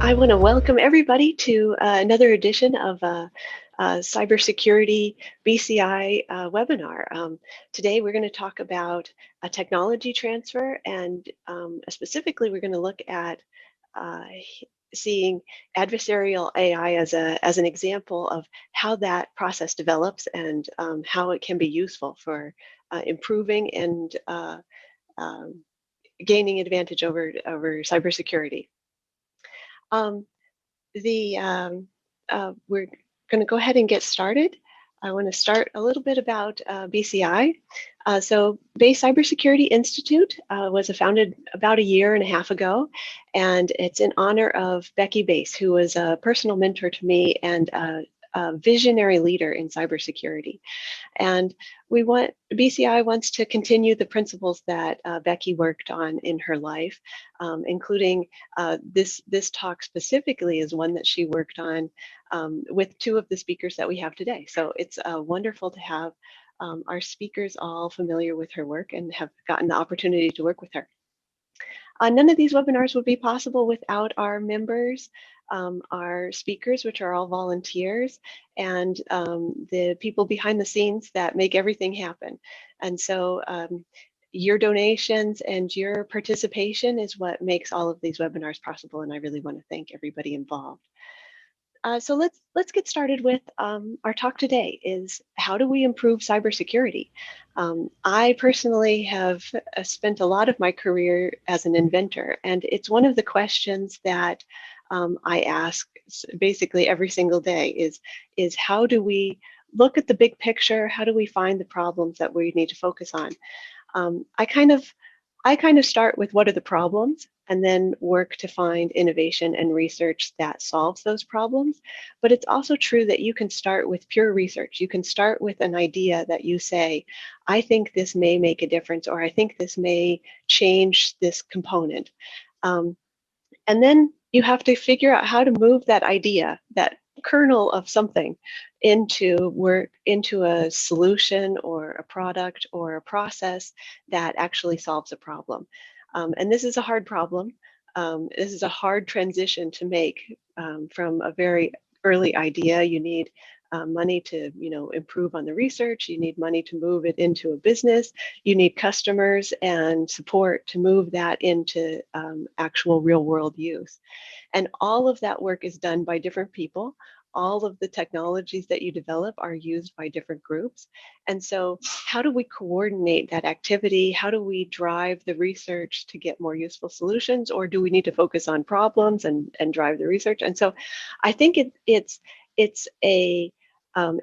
I want to welcome everybody to another edition of Cybersecurity BCI webinar. Today we're going to talk about a technology transfer, and specifically we're going to look at seeing adversarial AI as an example of how that process develops and how it can be useful for improving and gaining advantage over cybersecurity. We're going to go ahead and get started. I want to start a little bit about BCI. So Bay Cybersecurity Institute was founded about a year and a half ago, and it's in honor of Becky Bass, who was a personal mentor to me and a visionary leader in cybersecurity. And BCI wants to continue the principles that Becky worked on in her life, including this talk specifically is one that she worked on with two of the speakers that we have today. So it's wonderful to have our speakers all familiar with her work and have gotten the opportunity to work with her. None of these webinars would be possible without our members, our speakers, which are all volunteers, and the people behind the scenes that make everything happen. And so your donations and your participation is what makes all of these webinars possible, and I really want to thank everybody involved. So let's get started with our talk today is how do we improve cybersecurity? I personally have spent a lot of my career as an inventor, and it's one of the questions that I ask basically every single day is how do we look at the big picture? How do we find the problems that we need to focus on? I kind of start with what are the problems and then work to find innovation and research that solves those problems. But it's also true that you can start with pure research. You can start with an idea that you say, I think this may make a difference, or I think this may change this component. And then you have to figure out how to move that idea, that kernel of something, into a solution or a product or a process that actually solves a problem. And this is a hard problem. This is a hard transition to make from a very early idea. You need money to improve on the research. You need money to move it into a business. You need customers and support to move that into actual real world use. And all of that work is done by different people. All of the technologies that you develop are used by different groups. And so how do we coordinate that activity? How do we drive the research to get more useful solutions? Or do we need to focus on problems and drive the research? And so I think it's a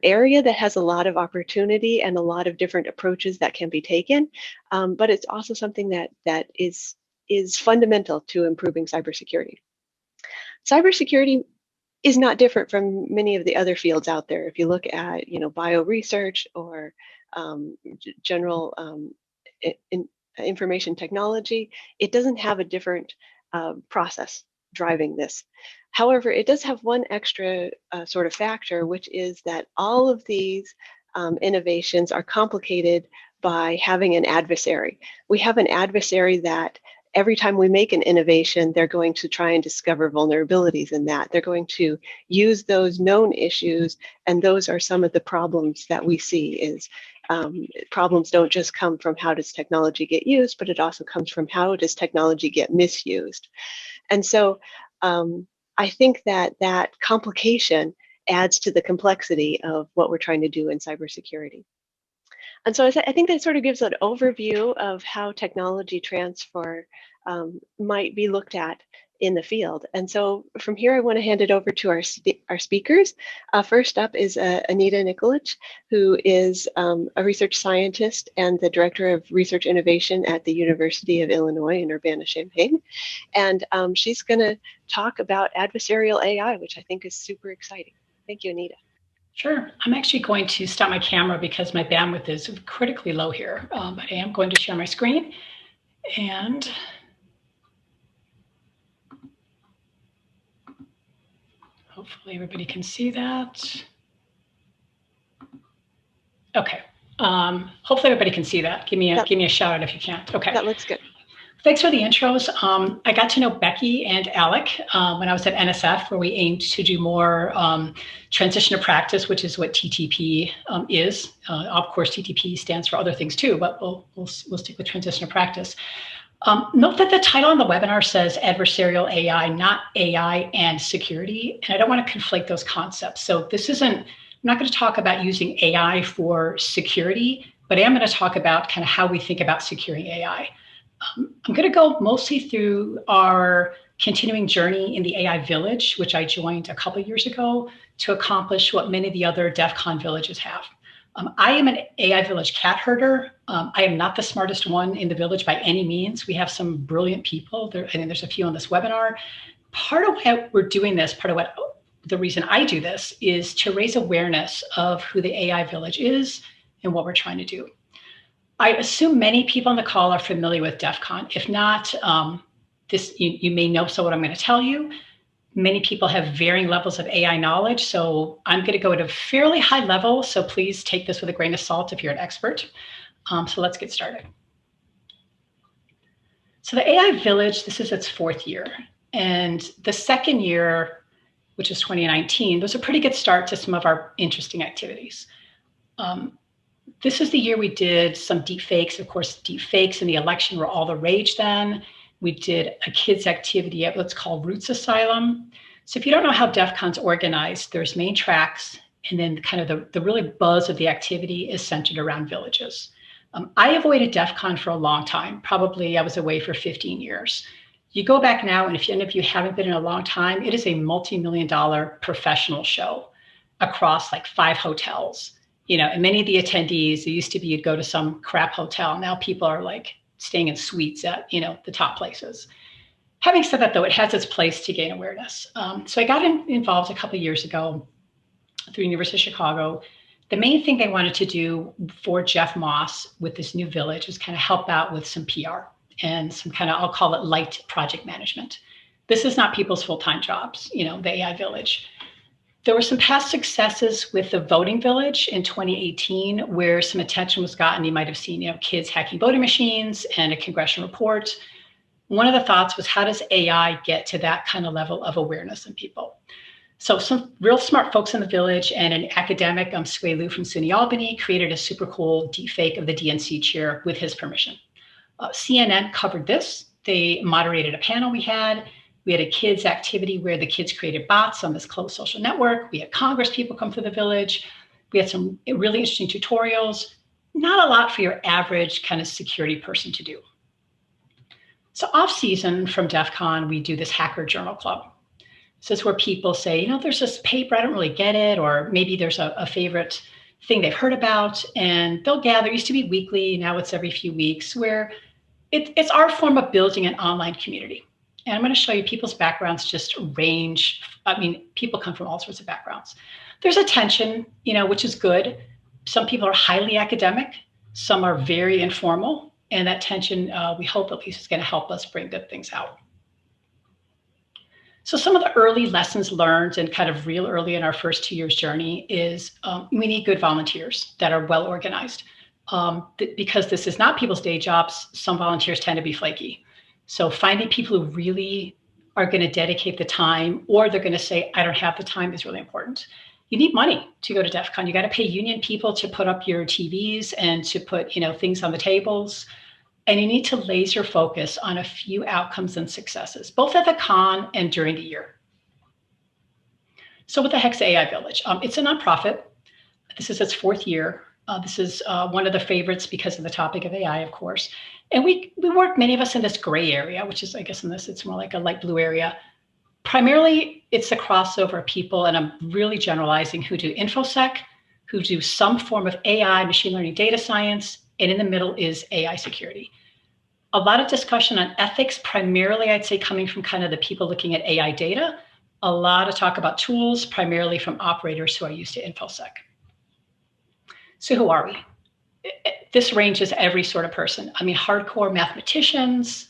area that has a lot of opportunity and a lot of different approaches that can be taken. But it's also something that is fundamental to improving cybersecurity. Cybersecurity is not different from many of the other fields out there. If you look at, bio research or general information technology, it doesn't have a different process driving this. However, it does have one extra sort of factor, which is that all of these innovations are complicated by having an adversary. We have an adversary that every time we make an innovation, they're going to try and discover vulnerabilities in that. They're going to use those known issues, and those are some of the problems that we see is problems don't just come from how does technology get used, but it also comes from how does technology get misused. And so I think that complication adds to the complexity of what we're trying to do in cybersecurity. And so I think that sort of gives an overview of how technology transfer might be looked at in the field. And so from here, I want to hand it over to our speakers. First up is Anita Nikolic, who is a research scientist and the Director of Research Innovation at the University of Illinois in Urbana-Champaign. And she's going to talk about adversarial AI, which I think is super exciting. Thank you, Anita. Sure. I'm actually going to stop my camera because my bandwidth is critically low here, but I am going to share my screen, and hopefully everybody can see that. Okay. Hopefully everybody can see that. Give me a shout out if you can't. Okay. That looks good. Thanks for the intros. I got to know Becky and Alec when I was at NSF, where we aimed to do more transition to practice, which is what TTP is. Of course, TTP stands for other things too, but we'll stick with transition to practice. Note that the title on the webinar says adversarial AI, not AI and security, and I don't want to conflate those concepts. So I'm not going to talk about using AI for security, but I am going to talk about kind of how we think about securing AI. I'm going to go mostly through our continuing journey in the AI village, which I joined a couple of years ago to accomplish what many of the other DEF CON villages have. I am an AI village cat herder. I am not the smartest one in the village by any means. We have some brilliant people. I think there's a few on this webinar. Part of why we're doing this, the reason I do this is to raise awareness of who the AI village is and what we're trying to do. I assume many people on the call are familiar with DEF CON. If not, you may know what I'm going to tell you. Many people have varying levels of AI knowledge, so I'm going to go at a fairly high level, so please take this with a grain of salt if you're an expert. So let's get started. So the AI Village, this is its 4th year, and the 2nd year, which is 2019, was a pretty good start to some of our interesting activities. This is the year we did some deep fakes. Of course, deep fakes in the election were all the rage then. We did a kids activity at what's called Roots Asylum. So if you don't know how DEF CON's organized, there's main tracks, and then kind of the really buzz of the activity is centered around villages. I avoided DEF CON for a long time. Probably I was away for 15 years. You go back now, and if any of you haven't been in a long time, it is a multi-million-dollar professional show across like 5 hotels. And many of the attendees, it used to be you'd go to some crap hotel. Now people are like staying in suites at, the top places. Having said that, though, it has its place to gain awareness. So I got involved a couple of years ago through University of Chicago. The main thing they wanted to do for Jeff Moss with this new village was kind of help out with some PR and some kind of, I'll call it light project management. This is not people's full-time jobs, the AI village. There were some past successes with the voting village in 2018 where some attention was gotten. You might have seen, kids hacking voting machines and a congressional report. One of the thoughts was, how does AI get to that kind of level of awareness in people? So some real smart folks in the village and an academic, Sway Liu from SUNY Albany, created a super cool deepfake of the DNC chair with his permission. CNN covered this. They moderated a panel we had. We had a kids activity where the kids created bots on this closed social network. We had Congress people come to the village. We had some really interesting tutorials. Not a lot for your average kind of security person to do. So off season from DEF CON, we do this hacker journal club. So it's where people say, there's this paper, I don't really get it, or maybe there's a favorite thing they've heard about, and they'll gather. It used to be weekly, now it's every few weeks, where it's our form of building an online community. And I'm going to show you people's backgrounds just range. People come from all sorts of backgrounds. There's a tension, which is good. Some people are highly academic. Some are very informal. And that tension, we hope at least, is going to help us bring good things out. So some of the early lessons learned and kind of real early in our first 2 years journey is we need good volunteers that are well organized. Because this is not people's day jobs, some volunteers tend to be flaky. So finding people who really are going to dedicate the time, or they're going to say, I don't have the time, is really important. You need money to go to DEF CON. You got to pay union people to put up your TVs and to put, things on the tables. And you need to laser focus on a few outcomes and successes, both at the con and during the year. So what the heck's the AI Village? It's a nonprofit. This is its 4th year. This is one of the favorites because of the topic of AI, of course. And we work, many of us, in this gray area, which is, I guess in this, it's more like a light blue area. Primarily, it's the crossover of people, and I'm really generalizing, who do InfoSec, who do some form of AI, machine learning, data science, and in the middle is AI security. A lot of discussion on ethics, primarily, I'd say, coming from kind of the people looking at AI data. A lot of talk about tools, primarily from operators who are used to InfoSec. So who are we? This ranges every sort of person. Hardcore mathematicians,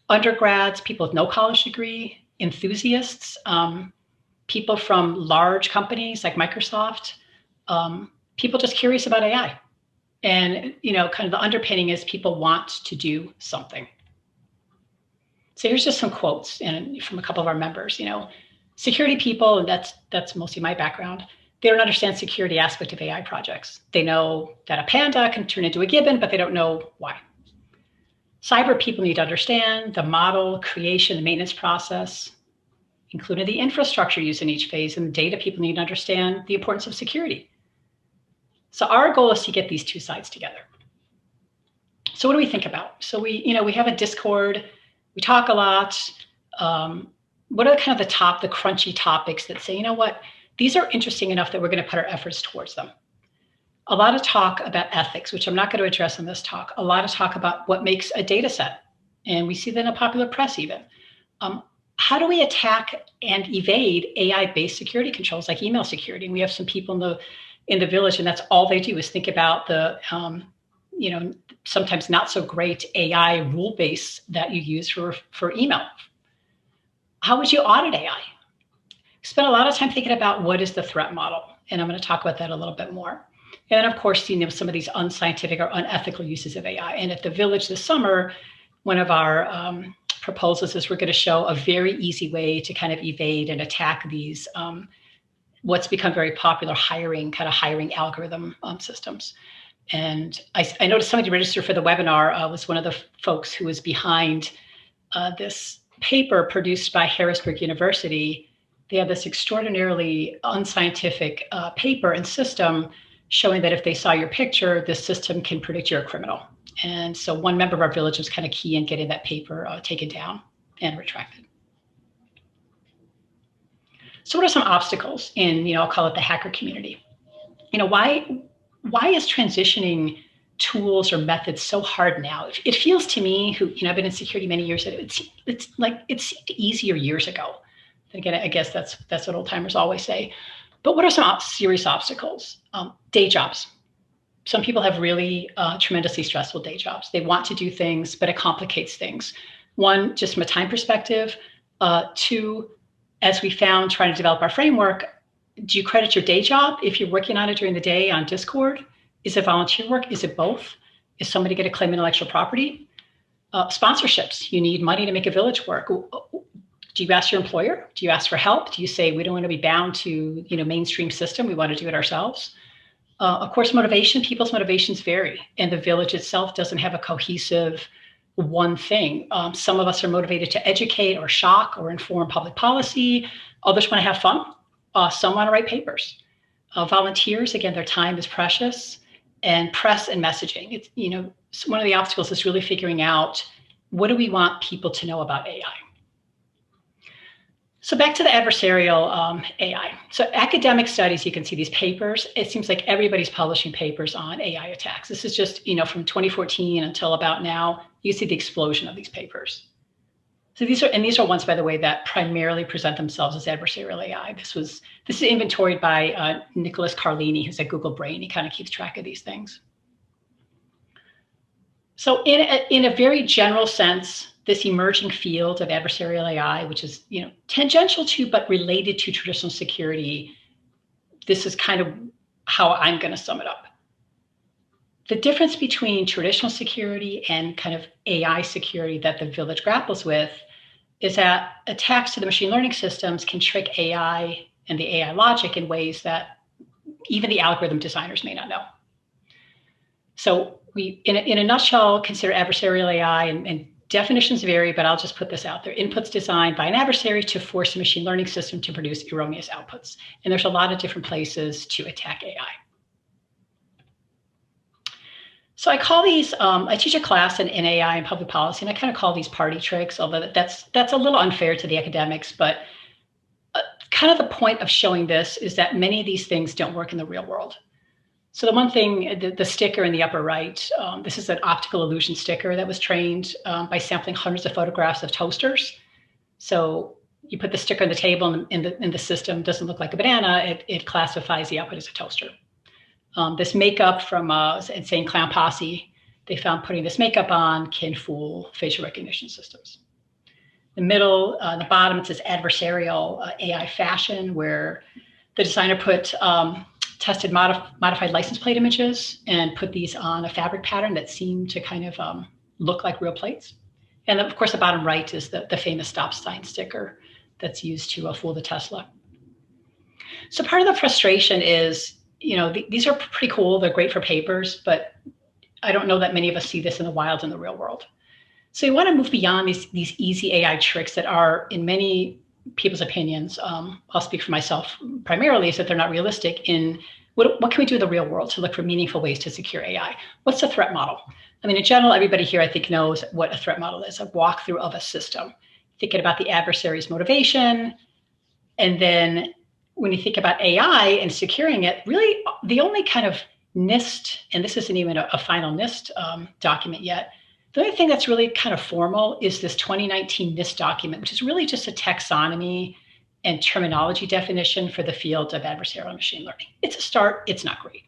undergrads, people with no college degree, enthusiasts, people from large companies like Microsoft, people just curious about AI. And, kind of the underpinning is people want to do something. So here's just some quotes from a couple of our members. Security people, and that's mostly my background, they don't understand security aspect of AI projects. They know that a panda can turn into a gibbon, but they don't know why. Cyber people need to understand the model, creation, the maintenance process, including the infrastructure used in each phase, and the data people need to understand the importance of security. So our goal is to get these two sides together. So what do we think about? So we have a Discord, we talk a lot. What are kind of the crunchy topics that say, these are interesting enough that we're going to put our efforts towards them. A lot of talk about ethics, which I'm not going to address in this talk. A lot of talk about what makes a data set. And we see that in the popular press even. How do we attack and evade AI-based security controls like email security? And we have some people in the village, and that's all they do is think about the sometimes not so great AI rule base that you use for email. How would you audit AI? Spend a lot of time thinking about what is the threat model. And I'm going to talk about that a little bit more. And then, of course, some of these unscientific or unethical uses of AI. And at the village this summer, one of our proposals is we're going to show a very easy way to kind of evade and attack these what's become very popular hiring algorithm systems. And I noticed somebody registered for the webinar was one of the folks who was behind this paper produced by Harrisburg University. They have this extraordinarily unscientific paper and system showing that if they saw your picture, this system can predict you're a criminal. And so one member of our village was kind of key in getting that paper taken down and retracted. So what are some obstacles in, I'll call it the hacker community? Why is transitioning tools or methods so hard now? It feels to me, I've been in security many years, that it seemed easier years ago. And again, I guess that's what old timers always say. But what are some serious obstacles? Day jobs. Some people have really tremendously stressful day jobs. They want to do things, but it complicates things. One, just from a time perspective. Two, as we found trying to develop our framework, do you credit your day job if you're working on it during the day on Discord? Is it volunteer work? Is it both? Is somebody going to claim intellectual property? Sponsorships. You need money to make a village work. Do you ask your employer? Do you ask for help? Do you say, we don't want to be bound to mainstream system, we want to do it ourselves? Of course, motivation. People's motivations vary, and the village itself doesn't have a cohesive one thing. Some of us are motivated to educate or shock or inform public policy. Others want to have fun. Some want to write papers. Volunteers, again, their time is precious. And press and messaging. One of the obstacles is really figuring out, what do we want people to know about AI? So back to the adversarial AI. So academic studies, you can see these papers. It seems like everybody's publishing papers on AI attacks. This is just, from 2014 until about now, you see the explosion of these papers. So these are ones, by the way, that primarily present themselves as adversarial AI. This is inventoried by Nicholas Carlini, who's at Google Brain. He kind of keeps track of these things. So in a very general sense, this emerging field of adversarial AI, which is tangential to but related to traditional security, this is kind of how I'm going to sum it up. The difference between traditional security and kind of AI security that the village grapples with is that attacks to the machine learning systems can trick AI and the AI logic in ways that even the algorithm designers may not know. So we, in a nutshell, consider adversarial AI, and definitions vary, but I'll just put this out there. Inputs designed by an adversary to force a machine learning system to produce erroneous outputs. And there's a lot of different places to attack AI. So I call these, I teach a class in AI and public policy, and I kind of call these party tricks, although that's a little unfair to the academics, but kind of the point of showing this is that many of these things don't work in the real world. So the one thing, the sticker in the upper right, this is an optical illusion sticker that was trained by sampling hundreds of photographs of toasters. So you put the sticker on the table and the system doesn't look like a banana, it classifies the output as a toaster. This makeup from Insane Clown Posse, they found putting this makeup on can fool facial recognition systems. The middle, the bottom, it says adversarial AI fashion, where the designer put tested modified license plate images and put these on a fabric pattern that seemed to kind of look like real plates. And of course, the bottom right is the famous stop sign sticker that's used to fool the Tesla. So part of the frustration is, these are pretty cool. They're great for papers, but I don't know that many of us see this in the wild in the real world. So you want to move beyond these easy AI tricks that are, in many people's opinions, I'll speak for myself primarily, is that they're not realistic in what can we do in the real world to look for meaningful ways to secure AI? What's a threat model? I mean, in general, everybody here, I think, knows what a threat model is, a walkthrough of a system. Thinking about the adversary's motivation. And then when you think about AI and securing it, really the only kind of NIST, and this isn't even a final NIST document yet, the only thing that's really kind of formal is this 2019 NIST document, which is really just a taxonomy and terminology definition for the field of adversarial machine learning. It's a start, it's not great.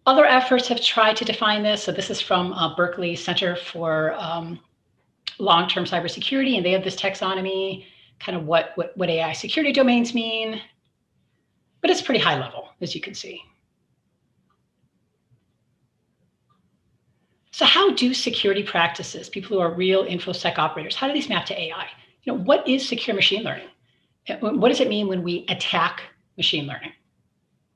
Other efforts have tried to define this. So this is from Berkeley Center for Long-Term Cybersecurity, and they have this taxonomy, kind of what AI security domains mean, but it's pretty high level, as you can see. So how do security practices, people who are real InfoSec operators, how do these map to AI? What is secure machine learning? What does it mean when we attack machine learning?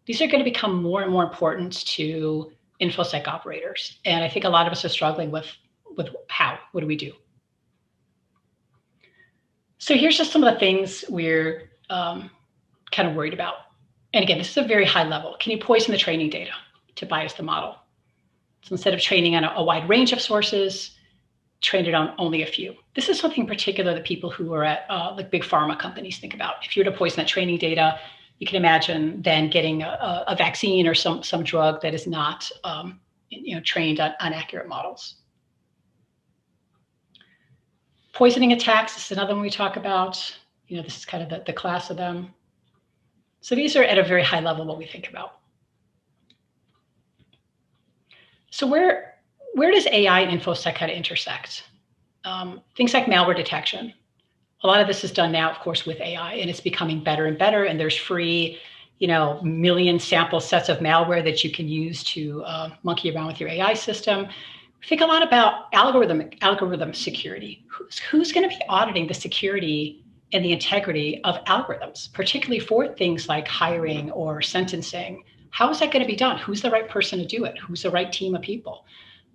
These are going to become more and more important to InfoSec operators. And I think a lot of us are struggling with how, what do we do? So here's just some of the things we're kind of worried about. And again, this is a very high level. Can you poison the training data to bias the model? So instead of training on a wide range of sources, train it on only a few. This is something particular that people who are at like big pharma companies think about. If you were to poison that training data, you can imagine then getting a vaccine or some drug that is not trained on accurate models. Poisoning attacks, this is another one we talk about. This is kind of the class of them. So these are at a very high level what we think about. So where does AI and InfoSec kind of intersect? Things like malware detection. A lot of this is done now, of course, with AI, and it's becoming better and better. And there's free, million sample sets of malware that you can use to monkey around with your AI system. Think a lot about algorithm security. Who's going to be auditing the security and the integrity of algorithms, particularly for things like hiring or sentencing? How is that going to be done? Who's the right person to do it? Who's the right team of people?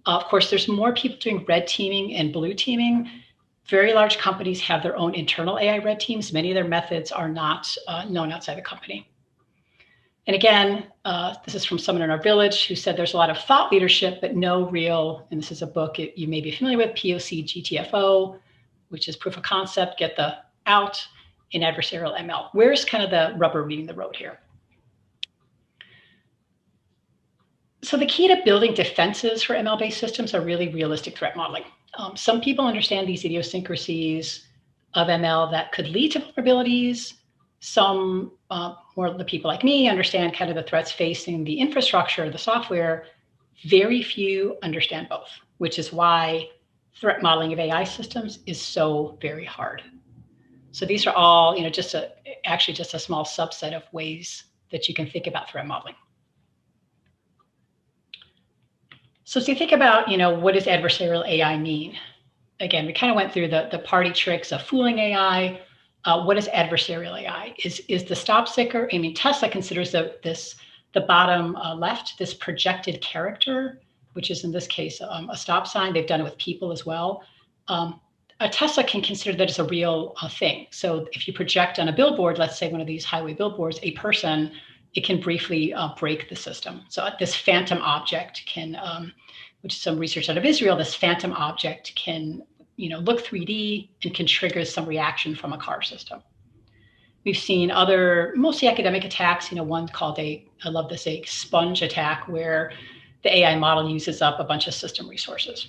Of course, there's more people doing red teaming and blue teaming. Very large companies have their own internal AI red teams. Many of their methods are not known outside the company. And again, this is from someone in our village who said there's a lot of thought leadership, but no real, and this is a book you may be familiar with, POC GTFO, which is proof of concept, get the out in adversarial ML. Where's kind of the rubber meeting the road here? So the key to building defenses for ML-based systems are really realistic threat modeling. Some people understand these idiosyncrasies of ML that could lead to vulnerabilities. Some, more the people like me, understand kind of the threats facing the infrastructure, the software. Very few understand both, which is why threat modeling of AI systems is so very hard. So these are all, actually just a small subset of ways that you can think about threat modeling. So as you think about, what does adversarial AI mean? Again, we kind of went through the party tricks of fooling AI. What is adversarial AI? Is the stop sticker? Tesla considers the bottom left, this projected character, which is in this case a stop sign. They've done it with people as well. A Tesla can consider that as a real thing. So if you project on a billboard, let's say one of these highway billboards, a person, it can briefly break the system. So this phantom object can, which is some research out of Israel, this phantom object can, look 3D and can trigger some reaction from a car system. We've seen other, mostly academic attacks, one called a sponge attack, where the AI model uses up a bunch of system resources.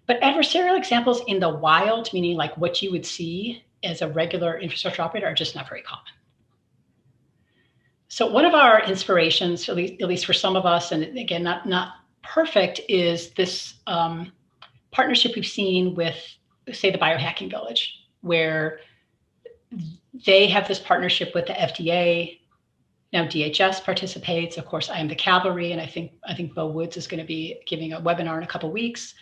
But adversarial examples in the wild, meaning like what you would see as a regular infrastructure operator, are just not very common. So one of our inspirations, at least for some of us, and again, not perfect, is this partnership we've seen with, say, the Biohacking Village, where they have this partnership with the FDA. Now DHS participates. Of course, I am the cavalry, and I think Bo Woods is going to be giving a webinar in a couple of weeks.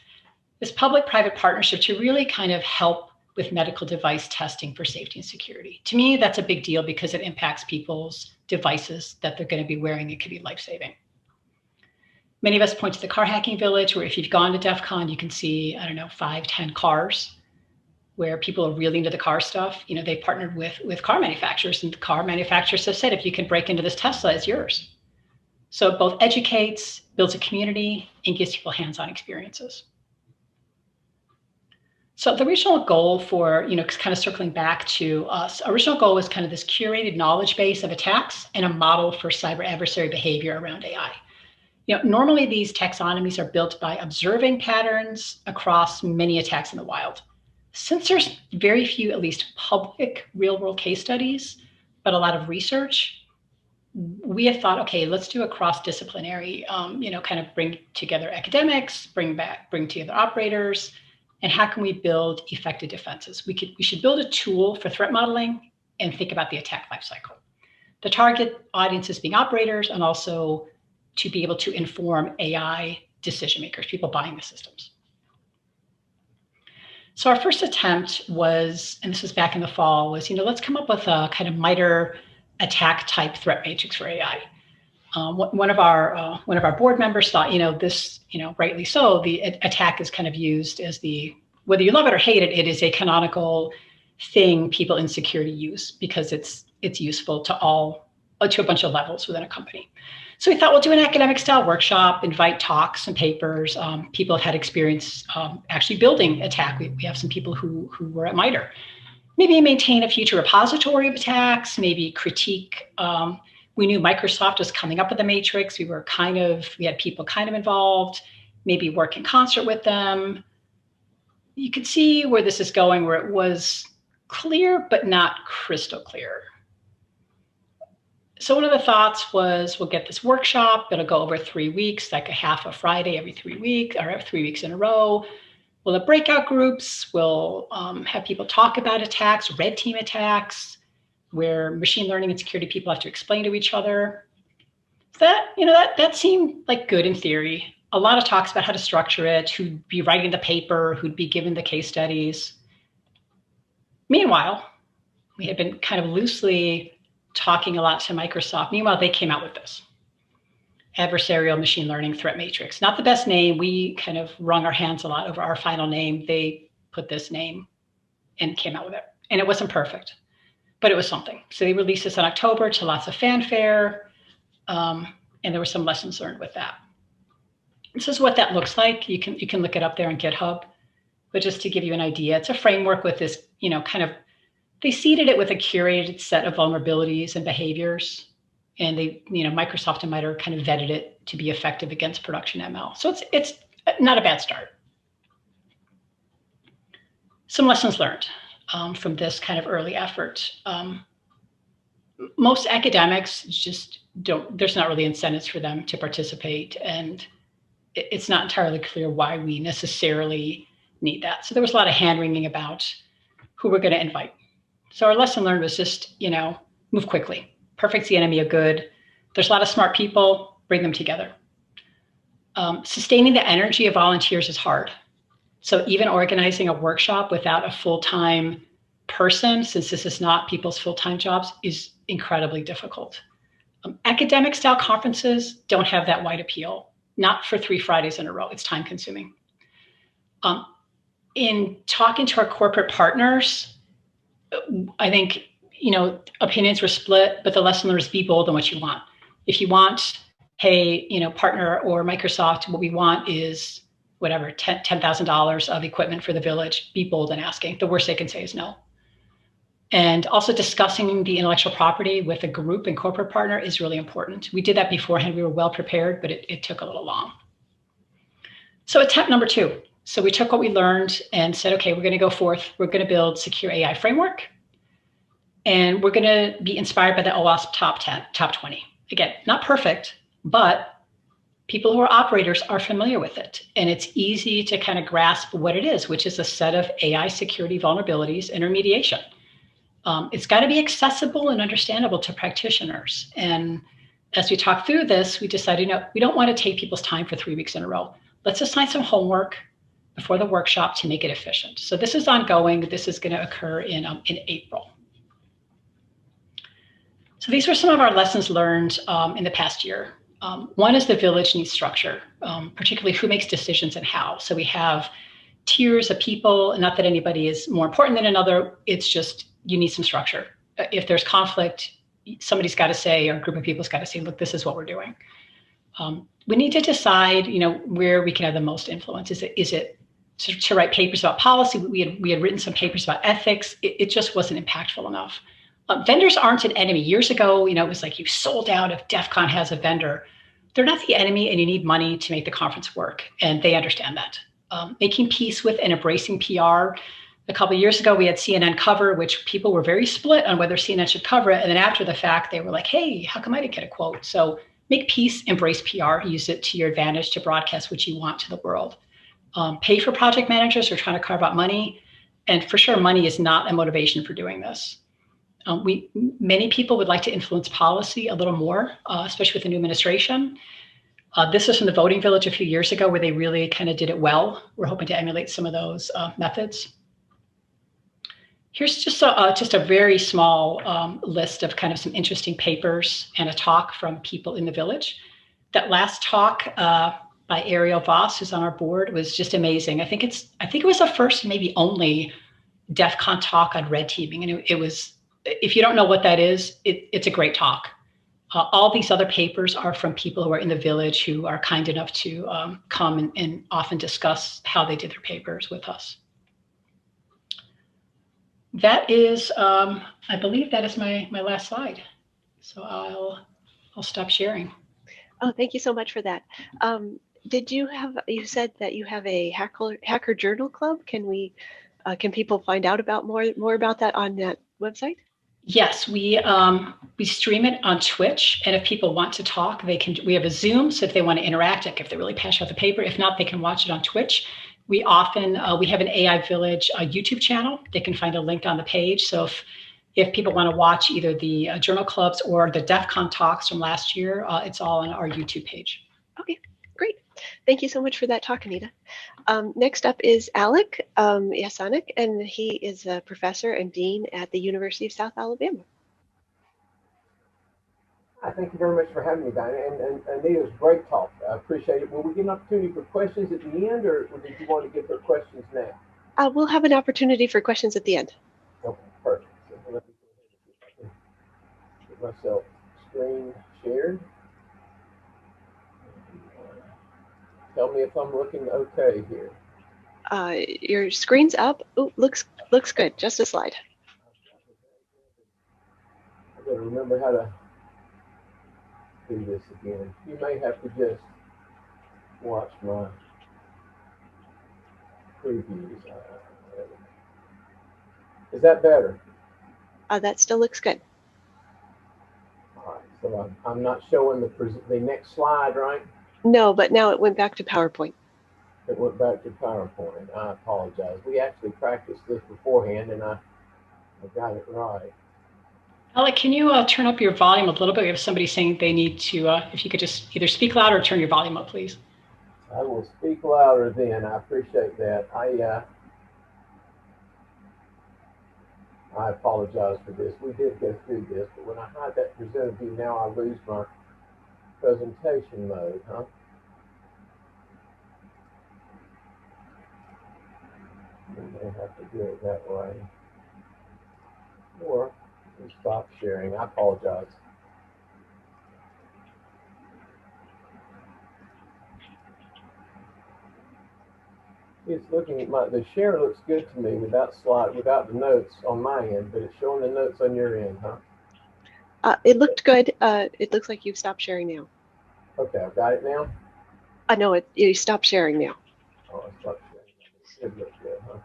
this public-private partnership to really kind of help with medical device testing for safety and security. To me, that's a big deal because it impacts people's devices that they're going to be wearing. It could be life-saving. Many of us point to the car hacking village, where if you've gone to DEF CON, you can see, 5, 10 cars where people are really into the car stuff. They partnered with car manufacturers, and the car manufacturers have said, if you can break into this Tesla, it's yours. So it both educates, builds a community, and gives people hands-on experiences. So the original goal for, kind of circling back to us, original goal was kind of this curated knowledge base of attacks and a model for cyber adversary behavior around AI. Normally these taxonomies are built by observing patterns across many attacks in the wild. Since there's very few, at least public real-world case studies, but a lot of research, we have thought, okay, let's do a cross-disciplinary, kind of bring together academics, bring together operators, and how can we build effective defenses? We should build a tool for threat modeling and think about the attack lifecycle. The target audiences being operators, and also to be able to inform AI decision makers, people buying the systems. So our first attempt was, and this was back in the fall, was, let's come up with a kind of MITRE attack type threat matrix for AI. One of our board members thought, this, rightly so, the attack is kind of used as whether you love it or hate it, it is a canonical thing people in security use because it's useful to a bunch of levels within a company. So we thought we'll do an academic style workshop, invite talks and papers. People have had experience actually building attack. We have some people who were at MITRE. Maybe maintain a future repository of attacks, maybe critique. We knew Microsoft was coming up with a matrix. We had people kind of involved, maybe work in concert with them. You could see where this is going, where it was clear, but not crystal clear. So one of the thoughts was, we'll get this workshop. It'll go over 3 weeks, like a half a Friday every 3 weeks, or 3 weeks in a row. We'll have breakout groups. We'll have people talk about attacks, red team attacks, where machine learning and security people have to explain to each other. That seemed like good in theory. A lot of talks about how to structure it, who'd be writing the paper, who'd be given the case studies. Meanwhile, we had been kind of loosely talking a lot to Microsoft. Meanwhile, they came out with this adversarial machine learning threat matrix. Not the best name. We kind of wrung our hands a lot over our final name. They put this name and came out with it. And it wasn't perfect, but it was something. So they released this in October to lots of fanfare. And there were some lessons learned with that. This is what that looks like. You can look it up there on GitHub. But just to give you an idea, it's a framework with this, they seeded it with a curated set of vulnerabilities and behaviors. And they, Microsoft and MITRE kind of vetted it to be effective against production ML. So it's not a bad start. Some lessons learned from this kind of early effort. Most academics just there's not really incentives for them to participate. And it's not entirely clear why we necessarily need that. So there was a lot of hand-wringing about who we're going to invite. So our lesson learned was just, move quickly. Perfect's the enemy of good. There's a lot of smart people, bring them together. Sustaining the energy of volunteers is hard. So even organizing a workshop without a full-time person, since this is not people's full-time jobs, is incredibly difficult. Academic style conferences don't have that wide appeal, not for 3 Fridays in a row. It's time consuming. In talking to our corporate partners, I think, opinions were split, but the lesson learned is be bold in what you want. If you want, hey, partner or Microsoft, what we want is whatever, $10,000 of equipment for the village, be bold in asking. The worst they can say is no. And also discussing the intellectual property with a group and corporate partner is really important. We did that beforehand. We were well prepared, but it took a little long. So attempt number 2. So we took what we learned and said, okay, we're going to go forth. We're going to build secure AI framework. And we're going to be inspired by the OWASP top 20. Again, not perfect, but people who are operators are familiar with it. And it's easy to kind of grasp what it is, which is a set of AI security vulnerabilities and remediation. It's got to be accessible and understandable to practitioners. And as we talked through this, we decided, we don't want to take people's time for 3 weeks in a row. Let's assign some homework. before the workshop to make it efficient. So this is ongoing. This is going to occur in April. So these were some of our lessons learned in the past year. One is the village needs structure, particularly who makes decisions and how. So we have tiers of people, not that anybody is more important than another, it's just you need some structure. If there's conflict, somebody's got to say, or a group of people's got to say, look, this is what we're doing. We need to decide, where we can have the most influence. Is it to write papers about policy? We had written some papers about ethics. It just wasn't impactful enough. Vendors aren't an enemy. Years ago, it was like you sold out if DEF CON has a vendor. They're not the enemy, and you need money to make the conference work, and they understand that. Making peace with and embracing PR. A couple of years ago, we had CNN cover, which people were very split on whether CNN should cover it. And then after the fact, they were like, hey, how come I didn't get a quote? So make peace, embrace PR, use it to your advantage to broadcast what you want to the world. Pay for project managers who are trying to carve out money. And for sure, money is not a motivation for doing this. Many people would like to influence policy a little more, especially with the new administration. This was from the Voting Village a few years ago where they really kind of did it well. We're hoping to emulate some of those methods. Here's just a very small list of kind of some interesting papers and a talk from people in the village. That last talk by Ariel Voss, who's on our board, was just amazing. I think it was the first, maybe only, DEF CON talk on red teaming, and it was. If you don't know what that is, it's a great talk. All these other papers are from people who are in the village who are kind enough to come and often discuss how they did their papers with us. That is, I believe that is my last slide. So I'll stop sharing. Oh, thank you so much for that. You said that you have a hacker journal club. Can people find out about more about that on that website? Yes, we stream it on Twitch, and if people want to talk, they can. We have a Zoom, so if they want to interact, like if they're really passionate about the paper, if not, they can watch it on Twitch. We often we have an AI Village YouTube channel. They can find a link on the page. So if people want to watch either the journal clubs or the DEF CON talks from last year, it's all on our YouTube page. Okay, great. Thank you so much for that talk, Anita. Next up is Alec Yasanik, and he is a professor and dean at the University of South Alabama. Hi, thank you very much for having me, Dinah. And Anita's great talk. I appreciate it. Will we get an opportunity for questions at the end, or did you want to get their questions now? We'll have an opportunity for questions at the end. Okay, perfect. So let me get myself screen shared. Tell me if I'm looking okay here. Your screen's up. Ooh, looks good. Just a slide. I gotta remember how to do this again. You may have to just watch my previews. Is that better? That still looks good. All right. So I'm not showing the next slide, right? No, but now it went back to PowerPoint. It went back to PowerPoint. I apologize. We actually practiced this beforehand, and I got it right. Alec, can you turn up your volume a little bit? We have somebody saying they need to, if you could just either speak louder or turn your volume up, please. I will speak louder then. I appreciate that. I apologize for this. We did go through this, but when I hide that presenter view, now I lose my presentation mode, huh? We may have to do it that way. Or we stop sharing. I apologize. It's looking at the share looks good to me without the notes on my end, but it's showing the notes on your end, huh? It looked good. It looks like you've stopped sharing now. Okay, I've got it now. No, you stopped sharing now. Oh, I stopped sharing. It should look good, huh?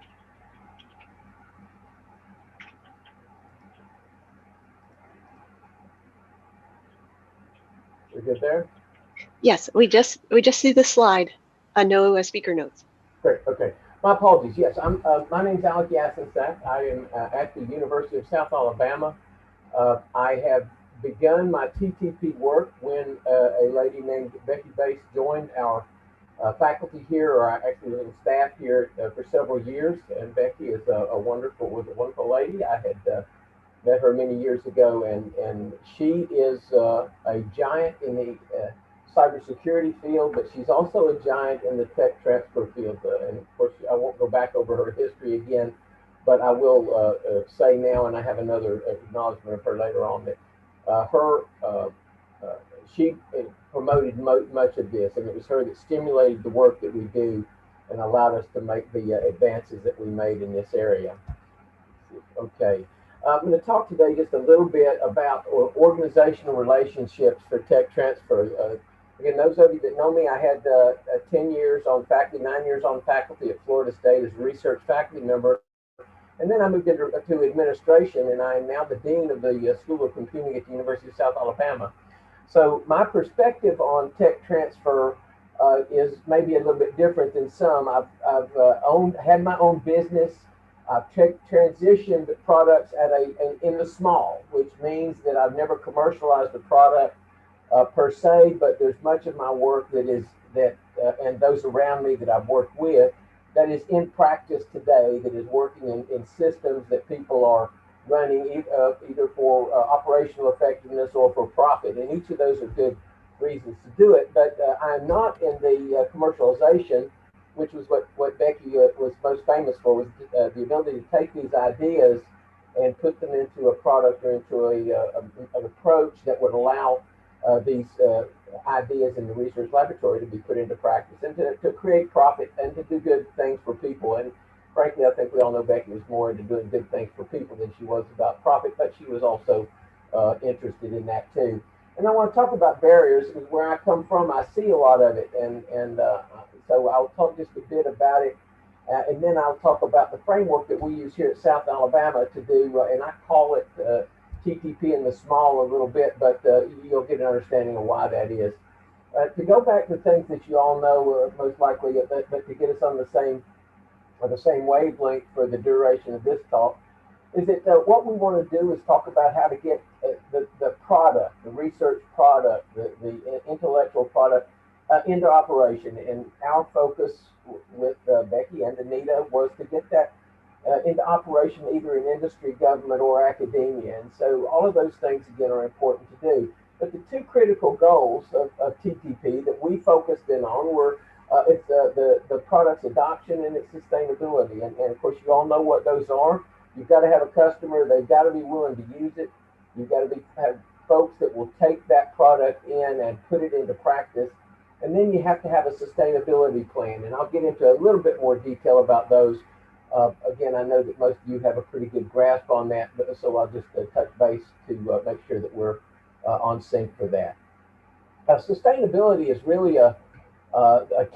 We good there? Yes, we just see the slide. No speaker notes. Great. Okay. My apologies. Yes, my name's Alec Yasanik. I am at the University of South Alabama. I have begun my TTP work when a lady named Becky Bass joined our faculty here, or I actually was on staff here for several years. And Becky is was a wonderful lady. I had met her many years ago, and she is a giant in the cybersecurity field, but she's also a giant in the tech transfer field. And of course, I won't go back over her history again, but I will say now, and I have another acknowledgement of her later on, that she promoted much of this, and it was her that stimulated the work that we do and allowed us to make the advances that we made in this area. Okay. I'm going to talk today just a little bit about organizational relationships for tech transfer. Again, those of you that know me, I had 10 years on faculty, 9 years on faculty at Florida State as a research faculty member. And then I moved into administration, and I am now the dean of the School of Computing at the University of South Alabama. So my perspective on tech transfer is maybe a little bit different than some. I've had my own business. I've transitioned products in the small, which means that I've never commercialized a product per se, but there's much of my work and those around me that I've worked with that is in practice today, that is working in systems that people are running either for operational effectiveness or for profit. And each of those are good reasons to do it. But I'm not in the commercialization, which was what Becky was most famous for, was the ability to take these ideas and put them into a product or into an approach that would allow these ideas in the research laboratory to be put into practice and to create profit and to do good things for people. And frankly, I think we all know Becky was more into doing good things for people than she was about profit, but she was also interested in that too. And I want to talk about barriers, because where I come from, I see a lot of it, and so I'll talk just a bit about it, and then I'll talk about the framework that we use here at South Alabama to do, and I call it TTP in the small a little bit, but you'll get an understanding of why that is. To go back to things that you all know most likely, but to get us on the same wavelength for the duration of this talk, is that what we want to do is talk about how to get the product, the research product, the intellectual product into operation. And our focus with Becky and Anita was to get that into operation either in industry, government, or academia. And so all of those things, again, are important to do. But the two critical goals of TTP that we focused in on were it's the product's adoption and its sustainability. And of course, you all know what those are. You've got to have a customer. They've got to be willing to use it. You've got to have folks that will take that product in and put it into practice. And then you have to have a sustainability plan. And I'll get into a little bit more detail about those. Again, I know that most of you have a pretty good grasp on that, so I'll just touch base to make sure that we're on sync for that. Sustainability is really a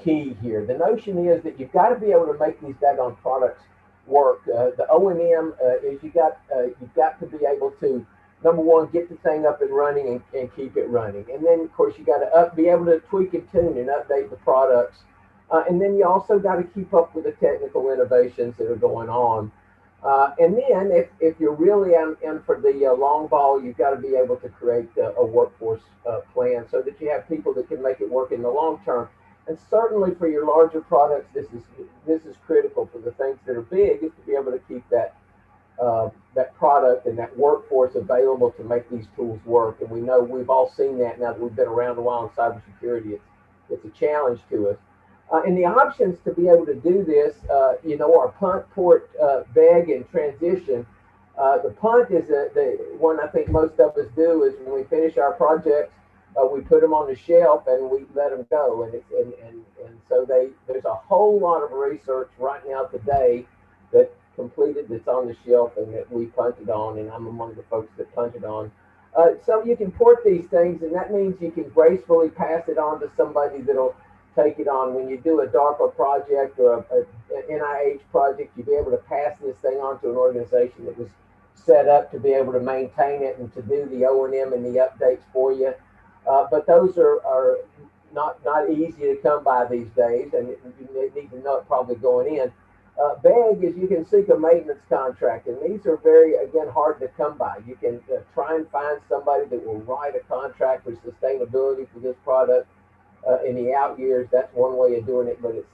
key here. The notion is that you've got to be able to make these daggone products work. The O&M is you've got to be able to, number one, get the thing up and running and keep it running. And then, of course, you got to be able to tweak and tune and update the products. And then you also got to keep up with the technical innovations that are going on. And then if you're really in for the long ball, you've got to be able to create a workforce plan so that you have people that can make it work in the long term. And certainly for your larger products, this is critical. For the things that are big, is to be able to keep that product and that workforce available to make these tools work. And we know we've all seen that now that we've been around a while in cybersecurity. It's a challenge to us. And the options to be able to do this, are punt, port, beg, and transition. The punt is the one I think most of us do, is when we finish our projects, we put them on the shelf and we let them go. And so there's a whole lot of research right now today that's on the shelf and that we punted on, and I'm among the folks that punted on. So you can port these things, and that means you can gracefully pass it on to somebody that'll take it on. When you do a DARPA project or an NIH project, you'll be able to pass this thing on to an organization that was set up to be able to maintain it and to do the O&M and the updates for you. But those are not easy to come by these days, and you need to know it probably going in. BEG is you can seek a maintenance contract, and these are very, again, hard to come by. You can try and find somebody that will write a contract for sustainability for this product. in the out years. That's one way of doing it, but it's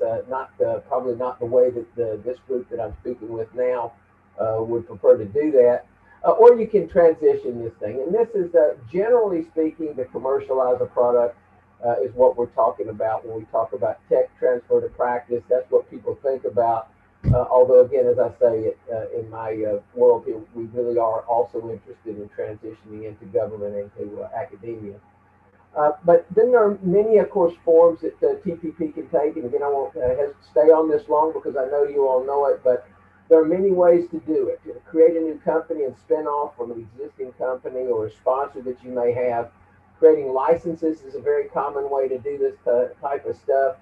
probably not the way that this group that I'm speaking with now would prefer to do that. Or you can transition this thing. And this is, generally speaking, to commercialize a product is what we're talking about when we talk about tech transfer to practice. That's what people think about. Although, again, as I say, in my world here, we really are also interested in transitioning into government and to academia. But then there are many, of course, forms that TPP can take. And again, I won't stay on this long because I know you all know it, but there are many ways to do it. To create a new company and spin off from an existing company or a sponsor that you may have. Creating licenses is a very common way to do this type of stuff.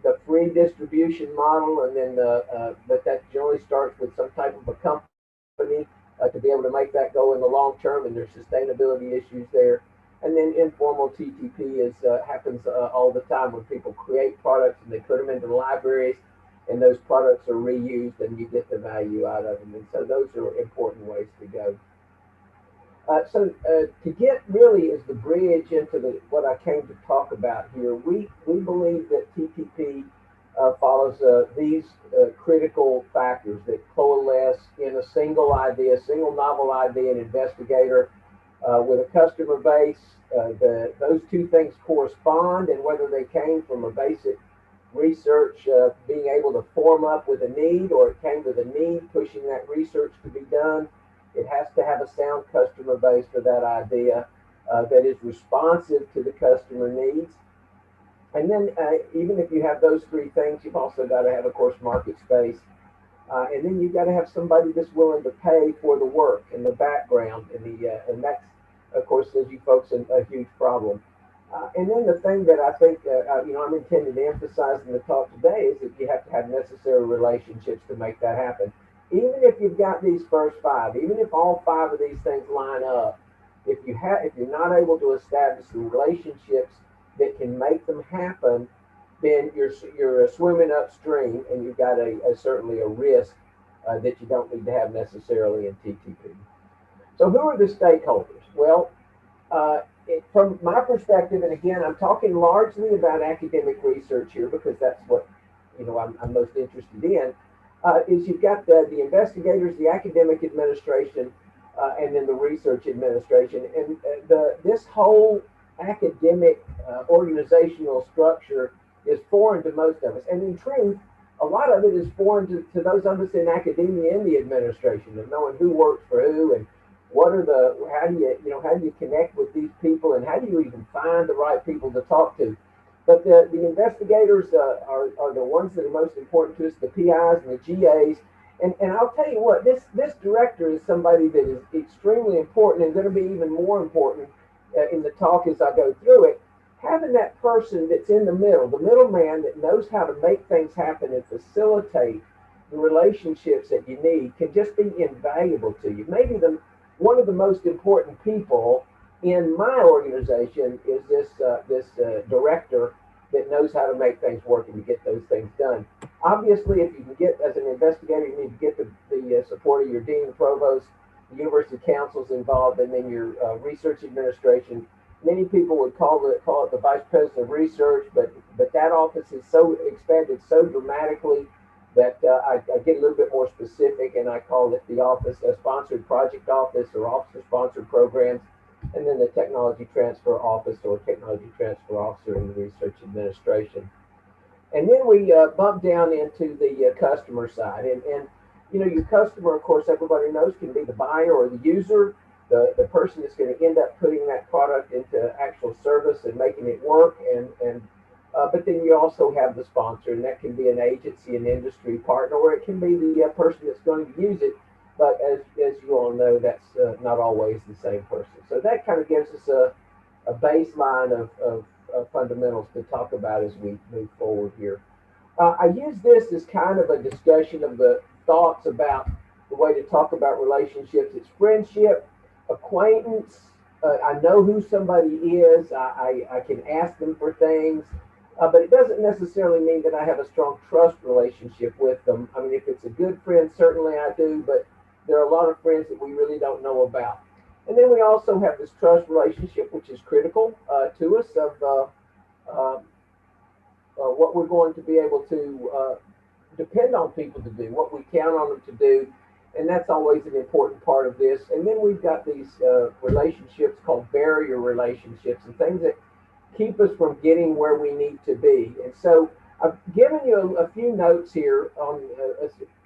The free distribution model, and then but that generally starts with some type of a company to be able to make that go in the long term, and there's sustainability issues there. And then informal TTP happens all the time when people create products and they put them into libraries, and those products are reused and you get the value out of them. And so those are important ways to go. So to get really as the bridge into what I came to talk about here, we believe that TTP follows these critical factors that coalesce in a single idea, single novel idea, an investigator with a customer base. Those two things correspond, and whether they came from a basic research being able to form up with a need, or it came with a need pushing that research to be done, it has to have a sound customer base for that idea that is responsive to the customer needs. And then even if you have those three things, you've also got to have, of course, market space. And then you've got to have somebody that's willing to pay for the work and the background. And that's, of course, as you folks, a huge problem. And then the thing that I think, I'm intending to emphasize in the talk today is that you have to have necessary relationships to make that happen. Even if you've got these first five, even if all five of these things line up, if you're not able to establish the relationships that can make them happen, then you're swimming upstream, and you've got certainly a risk that you don't need to have necessarily in TTP. So who are the stakeholders? Well, from my perspective, and again, I'm talking largely about academic research here because that's what I'm most interested in. Is you've got the investigators, the academic administration, and then the research administration. And this whole academic organizational structure is foreign to most of us. And in truth, a lot of it is foreign to those of us in academia and the administration, of knowing who works for who and how do you connect with these people, and how do you even find the right people to talk to. But the investigators are the ones that are most important to us, the PIs and the GAs. And I'll tell you what, this director is somebody that is extremely important and going to be even more important in the talk as I go through it. Having that person that's in the middleman that knows how to make things happen and facilitate the relationships that you need can just be invaluable to you. Maybe one of the most important people in my organization is this director that knows how to make things work and to get those things done. Obviously, if you can get, as an investigator, you need to get the support of your dean, provost, the university councils involved, and then your research administration. Many people would call it the vice president of research, but that office is so expanded so dramatically that I get a little bit more specific, and I call it the office, a sponsored project office or officer sponsored programs, and then the technology transfer office or technology transfer officer in the research administration. And then we bump down into the customer side. And your customer, of course, everybody knows, can be the buyer or the user, the person that's going to end up putting that product into actual service and making it work. But then you also have the sponsor, and that can be an agency, an industry partner, or it can be the person that's going to use it. But as you all know, that's not always the same person. So that kind of gives us a baseline of fundamentals to talk about as we move forward here. I use this as kind of a discussion of the thoughts about the way to talk about relationships. It's friendship, acquaintance. I know who somebody is. I can ask them for things. But it doesn't necessarily mean that I have a strong trust relationship with them. I mean, if it's a good friend, certainly I do, but there are a lot of friends that we really don't know about. And then we also have this trust relationship, which is critical to us, of uh, what we're going to be able to depend on people to do, what we count on them to do, and that's always an important part of this. And then we've got these relationships called barrier relationships and things that keep us from getting where we need to be. And so I've given you a few notes here on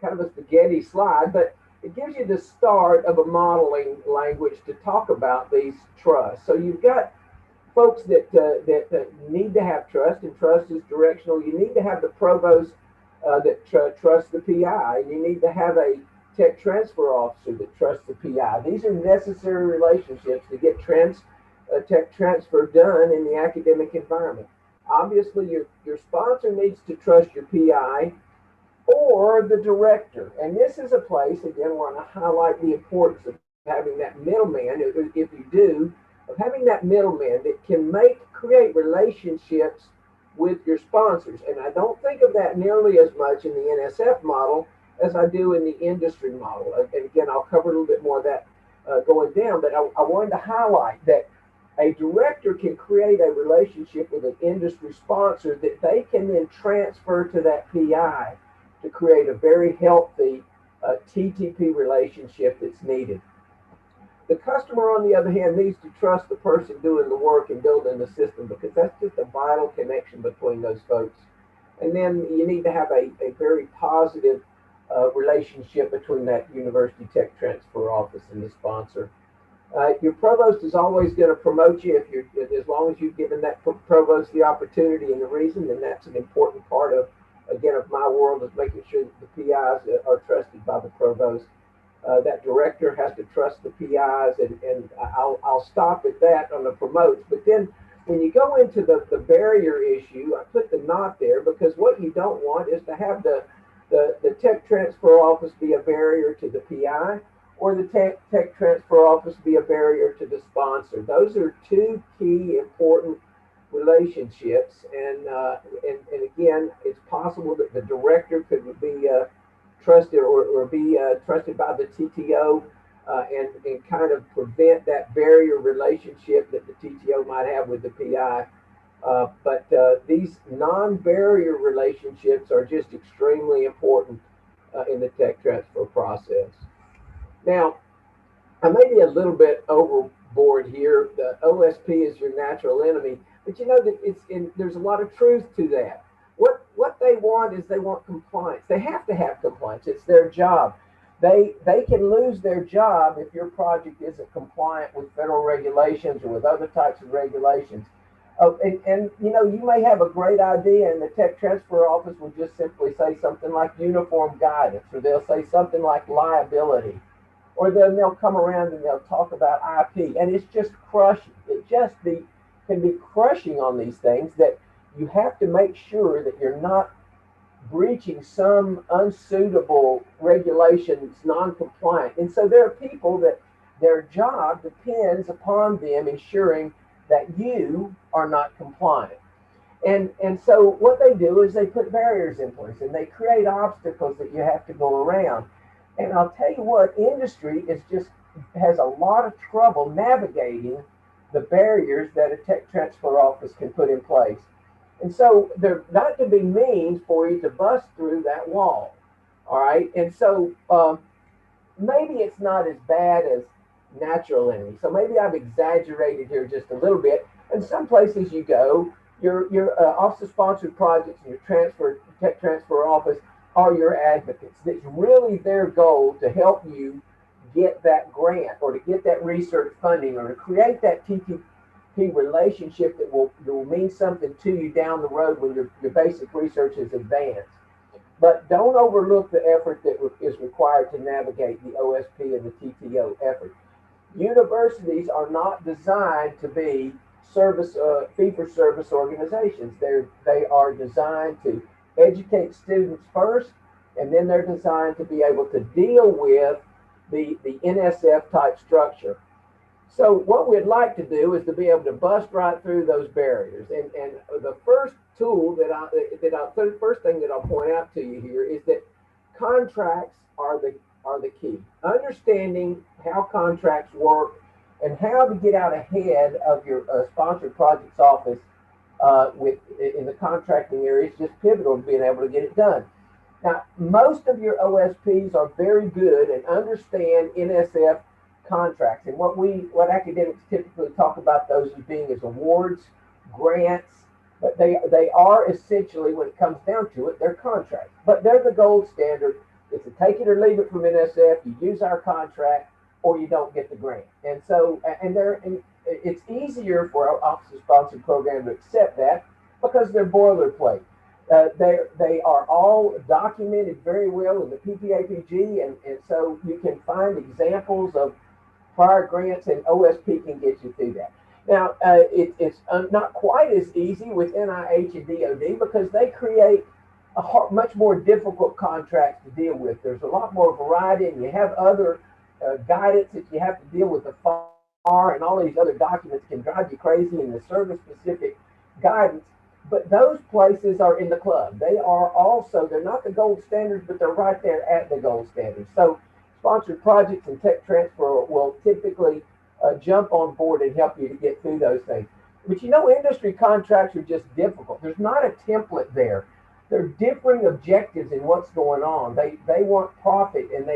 kind of a spaghetti slide, but it gives you the start of a modeling language to talk about these trusts. So you've got folks that need to have trust, and trust is directional. You need to have the provost that trusts the PI, and you need to have a tech transfer officer that trusts the PI. These are necessary relationships to get tech transfer done in the academic environment. Obviously, your sponsor needs to trust your PI or the director. And this is a place, again, where I want to highlight the importance of having that middleman, if you do, of having that middleman that can create relationships with your sponsors. And I don't think of that nearly as much in the NSF model as I do in the industry model. And again, I'll cover a little bit more of that going down, but I wanted to highlight that a director can create a relationship with an industry sponsor that they can then transfer to that PI to create a very healthy TTP relationship that's needed. The customer, on the other hand, needs to trust the person doing the work and building the system, because that's just a vital connection between those folks. And then you need to have a very positive relationship between that university tech transfer office and the sponsor. Your provost is always going to promote you as long as you've given that provost the opportunity and the reason. And that's an important part of my world, is making sure that the PIs are trusted by the provost. That director has to trust the PIs, and I'll stop at that on the promotes. But then when you go into the barrier issue, I put the not there because what you don't want is to have the tech transfer office be a barrier to the PI, or the tech transfer office be a barrier to the sponsor. Those are two key important relationships, and again, it's possible that the director could be trusted or be trusted by the TTO and kind of prevent that barrier relationship that the TTO might have with the PI. But these non-barrier relationships are just extremely important in the tech transfer process. Now, I may be a little bit overboard here. The OSP is your natural enemy, but you know that there's a lot of truth to that. What they want is they want compliance. They have to have compliance. It's their job. They can lose their job if your project isn't compliant with federal regulations or with other types of regulations. And you know, you may have a great idea, and the tech transfer office will just simply say something like uniform guidance, or they'll say something like liability, or then they'll come around and they'll talk about IP, and it's just crushing. It can be crushing on these things, that you have to make sure that you're not breaching some unsuitable regulations, non-compliant. And so there are people that their job depends upon them ensuring that you are not compliant. And so what they do is they put barriers in place, and they create obstacles that you have to go around. And I'll tell you what, industry has a lot of trouble navigating the barriers that a tech transfer office can put in place. And so they're not to be means for you to bust through that wall. All right. And so maybe it's not as bad as natural enemy. So maybe I've exaggerated here just a little bit. And some places you go, your officer-sponsored projects and your tech transfer office are your advocates. It's really their goal to help you get that grant, or to get that research funding, or to create that TTP relationship that will mean something to you down the road when your basic research is advanced. But don't overlook the effort that is required to navigate the OSP and the TTO effort. Universities are not designed to be fee-for-service organizations. They are designed to educate students first, and then they're designed to be able to deal with the NSF type structure. So what we'd like to do is to be able to bust right through those barriers. And the first tool first thing that I'll point out to you here is that contracts are the key. Understanding how contracts work and how to get out ahead of your sponsored projects office in the contracting area is just pivotal to being able to get it done. Now, most of your OSPs are very good and understand NSF contracts. And what academics typically talk about those as being as awards, grants, but they are essentially, when it comes down to it, they're contracts. But they're the gold standard. It's a take it or leave it from NSF. You use our contract or you don't get the grant. And so, it's easier for our officer-sponsored program to accept that because they're boilerplate. They are all documented very well in the PPAPG, and so you can find examples of prior grants, and OSP can get you through that. Now, it's not quite as easy with NIH and DoD because they create much more difficult contracts to deal with. There's a lot more variety, and you have other guidance that you have to deal with. The FAR and all these other documents can drive you crazy in the service-specific guidance. But those places are in the club. They are also, they're not the gold standards, but they're right there at the gold standards. So sponsored projects and tech transfer will typically jump on board and help you to get through those things. But you know, industry contracts are just difficult. There's not a template there. There are differing objectives in what's going on. They want profit, and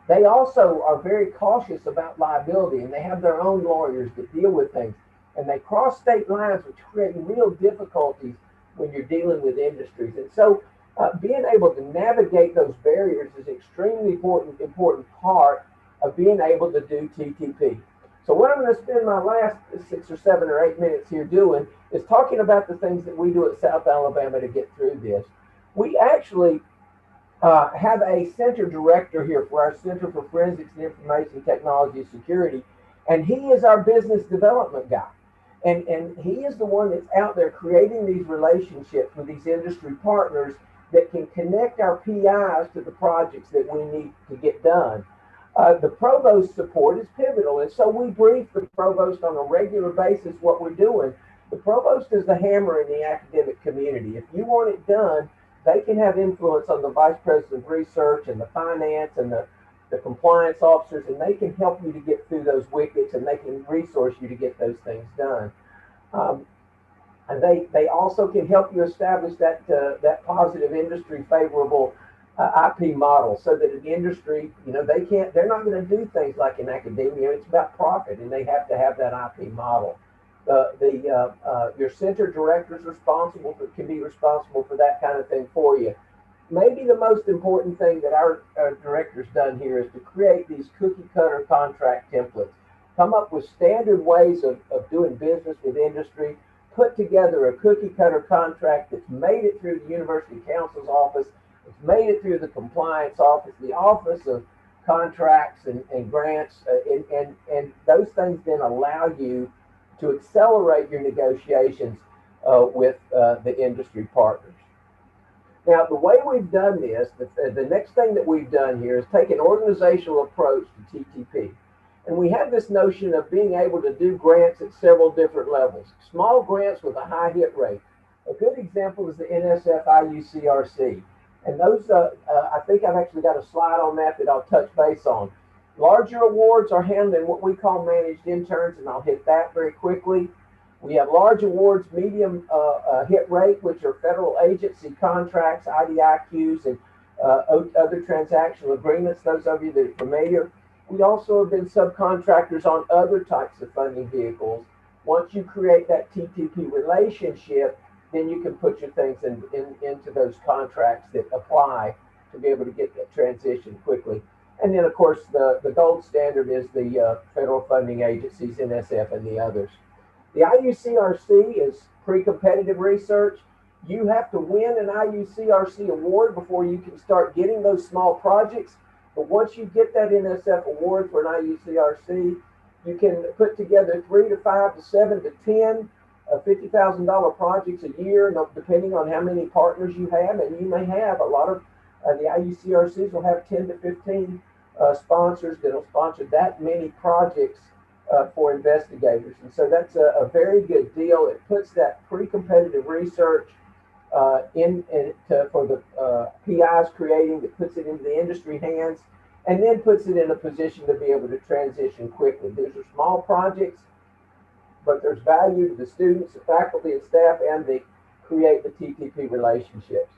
they also are very cautious about liability, and they have their own lawyers that deal with things. And they cross state lines, which create real difficulties when you're dealing with industries. And so being able to navigate those barriers is extremely important part of being able to do TTP. So what I'm going to spend my last 6 or 7 or 8 minutes here doing is talking about the things that we do at South Alabama to get through this. We actually have a center director here for our Center for Forensics and Information Technology Security, and he is our business development guy. And he is the one that's out there creating these relationships with these industry partners that can connect our PIs to the projects that we need to get done. The provost support is pivotal, and so we brief the provost on a regular basis what we're doing. The provost is the hammer in the academic community. If you want it done, they can have influence on the vice president of research and the finance and the compliance officers, and they can help you to get through those wickets, and they can resource you to get those things done. And they also can help you establish that positive industry favorable IP model, so that an industry, you know, they're not going to do things like in academia. It's about profit, and they have to have that IP model. Your center director can be responsible for that kind of thing for you. Maybe the most important thing that our director's done here is to create these cookie cutter contract templates, come up with standard ways of doing business with industry, put together a cookie cutter contract that's made it through the University Counsel's office, it's made it through the compliance office, the Office of Contracts and Grants, and those things then allow you to accelerate your negotiations with the industry partners. Now, the way we've done this, the next thing that we've done here is take an organizational approach to TTP. And we have this notion of being able to do grants at several different levels. Small grants with a high hit rate. A good example is the NSF IUCRC. And those, I think I've actually got a slide on that I'll touch base on. Larger awards are handled in what we call managed interns, and I'll hit that very quickly. We have large awards, medium hit rate, which are federal agency contracts, IDIQs, and other transactional agreements, those of you that are familiar. We also have been subcontractors on other types of funding vehicles. Once you create that TTP relationship, then you can put your things into those contracts that apply to be able to get that transition quickly. And then, of course, the gold standard is the federal funding agencies, NSF, and the others. The IUCRC is pre-competitive research. You have to win an IUCRC award before you can start getting those small projects. But once you get that NSF award for an IUCRC, you can put together 3 to 5 to 7 to 10 $50,000 projects a year, depending on how many partners you have. And you may have a lot of the IUCRCs will have 10 to 15 sponsors that will sponsor that many projects for investigators. And so that's a very good deal. It puts that pre-competitive research for the PIs creating, that puts it into the industry hands, and then puts it in a position to be able to transition quickly. These are small projects. but there's value to the students, the faculty and staff, and the create the TTP relationships.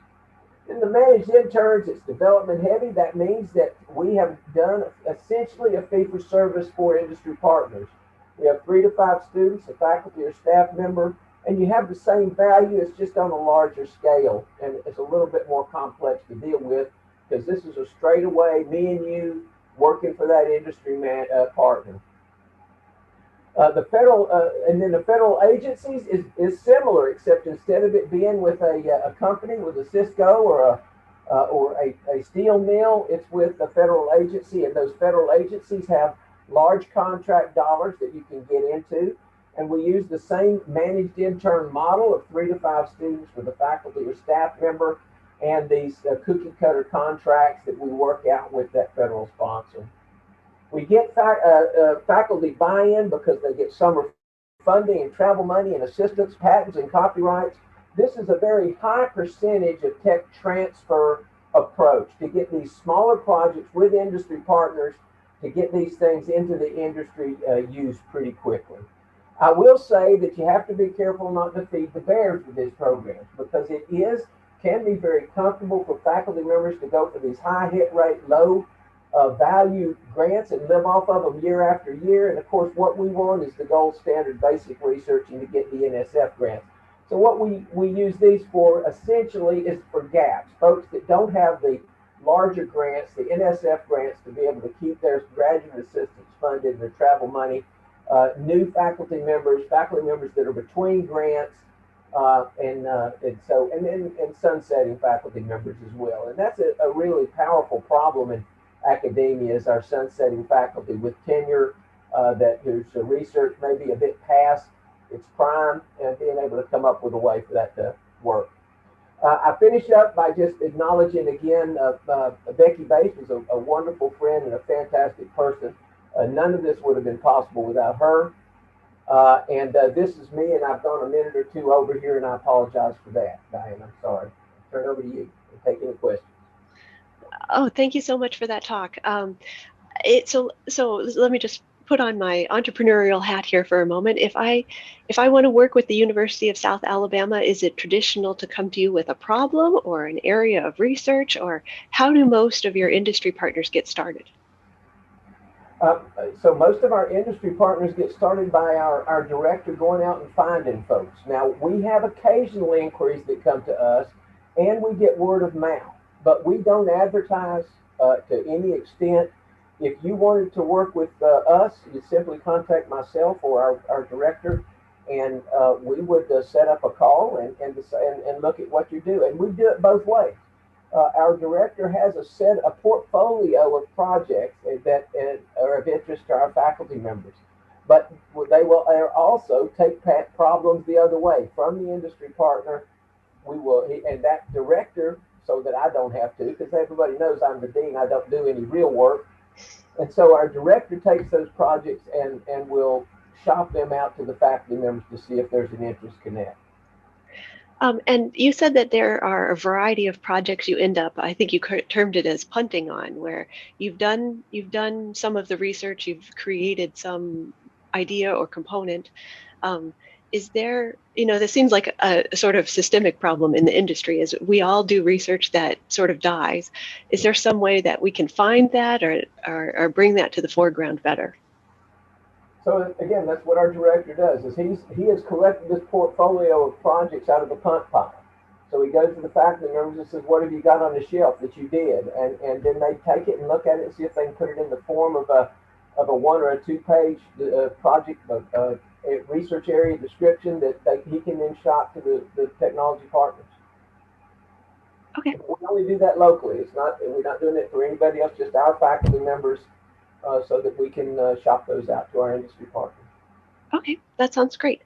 In the managed interns, it's development heavy. That means that we have done essentially a fee for service for industry partners. We have 3 to 5 students, a faculty or staff member, and you have the same value. It's just on a larger scale, and it's a little bit more complex to deal with because this is a straightaway me and you working for that industry partner. The federal and then the federal agencies is similar, except instead of it being with a company, with a Cisco or a steel mill, it's with a federal agency, and those federal agencies have large contract dollars that you can get into. And we use the same managed intern model of 3 to 5 students with a faculty or staff member, and these cookie cutter contracts that we work out with that federal sponsor. We get faculty buy-in because they get summer funding and travel money and assistance, patents and copyrights. This is a very high percentage of tech transfer approach to get these smaller projects with industry partners to get these things into the industry use pretty quickly. I will say that you have to be careful not to feed the bears with these programs because it can be very comfortable for faculty members to go for these high hit rate, low value grants and live off of them year after year. And of course, what we want is the gold standard basic research and to get the NSF grants. So what we use these for essentially is for gaps, folks that don't have the larger grants, the NSF grants, to be able to keep their graduate assistants funded, their travel money, new faculty members that are between grants, and sunsetting faculty members as well. And that's a really powerful problem in academia, is our sunsetting faculty with tenure that whose research may be a bit past its prime, and being able to come up with a way for that to work. I finish up by just acknowledging again Becky Bates was a wonderful friend and a fantastic person. None of this would have been possible without her. And this is me, and I've gone a minute or two over here, and I apologize for that, Diane. I'm sorry. I'll turn it over to you and take any questions. Oh, thank you so much for that talk. So let me just put on my entrepreneurial hat here for a moment. If I want to work with the University of South Alabama, is it traditional to come to you with a problem or an area of research, or how do most of your industry partners get started? So most of our industry partners get started by our director going out and finding folks. Now, we have occasional inquiries that come to us, and we get word of mouth, but we don't advertise to any extent. If you wanted to work with us, you simply contact myself or our director, and we would set up a call and look at what you do. And we do it both ways. Our director has a portfolio of projects that are of interest to our faculty members, but they will also take problems the other way from the industry partner. And that director, so that I don't have to, because everybody knows I'm the dean, I don't do any real work. And so our director takes those projects and will shop them out to the faculty members to see if there's an interest connect. And you said that there are a variety of projects you end up, I think you termed it as punting on, where you've done some of the research, you've created some idea or component. Is there, this seems like a sort of systemic problem in the industry, is we all do research that sort of dies. Is there some way that we can find that or bring that to the foreground better? So again, that's what our director does, is he has collected this portfolio of projects out of the punt pile. So he goes to the faculty members and says, what have you got on the shelf that you did? And then they take it and look at it and see if they can put it in the form of a 1 or a 2-page project a research area description that he can then shop to the technology partners. Okay. We only do that locally. We're not doing it for anybody else, just our faculty members, so that we can shop those out to our industry partners. Okay, that sounds great.